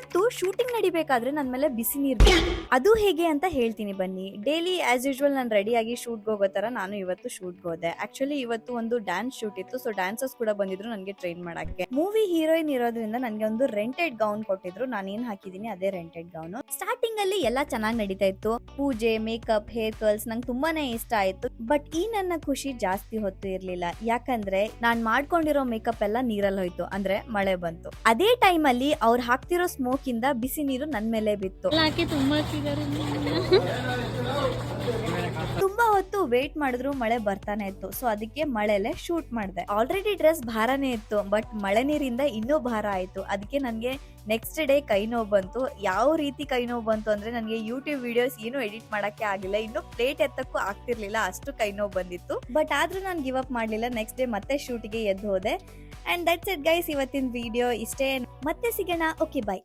ಅವತ್ತು ಶೂಟಿಂಗ್ ನಡಿಬೇಕಾದ್ರೆ ನನ್ ಮೇಲೆ ಬಿಸಿ ನೀರ್ ಬಿತ್ತು. ಅದು ಹೇಗೆ ಅಂತ ಹೇಳ್ತೀನಿ ಬನ್ನಿ. ಡೈಲಿ ಆಸ್ ಯೂಶುವಲ್ ನಾನು ರೆಡಿ ಆಗಿ ಶೂಟ್ ಹೋಗೋ ತರ ನಾನು ಇವತ್ತು ಶೂಟ್ ಹೋದೆ. ಆಕ್ಚುಲಿ ಇವತ್ತು ಒಂದು ಡ್ಯಾನ್ಸ್ ಶೂಟ್ ಇತ್ತು. ಸೊ ಡ್ಯಾನ್ಸರ್ಸ್ ಕೂಡ ಬಂದಿದ್ರು ನನಗೆ ಟ್ರೈನ್ ಮಾಡಕ್ಕೆ. ಮೂವಿ ಹೀರೋಯಿನ್ ಇರೋದ್ರಿಂದ ನನಗೆ ಒಂದು ರೆಂಟೆಡ್ ಗೌನ್ ಕೊಟ್ಟಿದ್ರು. ನಾನು ಏನ್ ಹಾಕಿದೀನಿ ಅದೇ ರೆಂಟೆಡ್ ಗೌನ್. ಸ್ಟಾರ್ಟಿಂಗ್ ಅಲ್ಲಿ ಎಲ್ಲಾ ಚೆನ್ನಾಗಿ ನಡೀತಾ ಇತ್ತು. ಪೂಜೆ, ಮೇಕಪ್, ಹೇರ್ ಕರ್ಲ್ಸ್ ನಂಗೆ ತುಂಬಾನೇ ಇಷ್ಟ ಆಯ್ತು. ಬಟ್ ಈ ನನ್ನ ಖುಷಿ ಜಾಸ್ತಿ ಹೊತ್ತು ಇರ್ಲಿಲ್ಲ. ಯಾಕಂದ್ರೆ ನಾನ್ ಮಾಡ್ಕೊಂಡಿರೋ ಮೇಕಪ್ ಎಲ್ಲ ನೀರಲ್ಲಿ ಹೋಯ್ತು, ಅಂದ್ರೆ ಮಳೆ ಬಂತು. ಅದೇ ಟೈಮ್ ಅಲ್ಲಿ ಅವ್ರು ಹಾಕ್ತಿರೋ ಸ್ಮೋಕ್ ಇಂದ ಬಿಸಿ ನೀರು ನನ್ ಮೇಲೆ ಬಿತ್ತು. ತುಂಬಾ ಹೊತ್ತು ವೇಟ್ ಮಾಡಿದ್ರು ಮಳೆ ಬರ್ತಾನೆ ಇತ್ತು. ಸೊ ಅದಕ್ಕೆ ಮಳೆಲೆ ಶೂಟ್ ಮಾಡಿದೆ. ಆಲ್ರೆಡಿ ಡ್ರೆಸ್ ಭಾರನೇ ಇತ್ತು, ಬಟ್ ಮಳೆ ನೀರಿಂದ ಇನ್ನೂ ಭಾರ ಆಯ್ತು. ಅದಕ್ಕೆ ನನ್ಗೆ ನೆಕ್ಸ್ಟ್ ಡೇ ಕೈ ನೋವು ಬಂತು. ಯಾವ ರೀತಿ ಕೈ ನೋವು ಬಂತು ಅಂದ್ರೆ ನನಗೆ ಯೂಟ್ಯೂಬ್ ವಿಡಿಯೋಸ್ ಏನು ಎಡಿಟ್ ಮಾಡಕ್ಕೆ ಆಗಿಲ್ಲ, ಇನ್ನು ಪ್ಲೇಟ್ ಎತ್ತಕ್ಕೂ ಆಗ್ತಿರ್ಲಿಲ್ಲ, ಅಷ್ಟು ಕೈ ನೋವು ಬಂದಿತ್ತು. ಬಟ್ ಆದ್ರೂ ನಾನು ಗಿವ್ ಅಪ್ ಮಾಡ್ಲಿಲ್ಲ. ನೆಕ್ಸ್ಟ್ ಡೇ ಮತ್ತೆ ಶೂಟ್ಗೆ ಎದ್ದು ಹೋದೆ. ಅಂಡ್ ದಟ್ಸ್ ಇಟ್ ಗೈಸ್, ಇವತ್ತಿನ ವಿಡಿಯೋ ಇಷ್ಟೇ. ಮತ್ತೆ ಸಿಗೋಣ. Okay, by.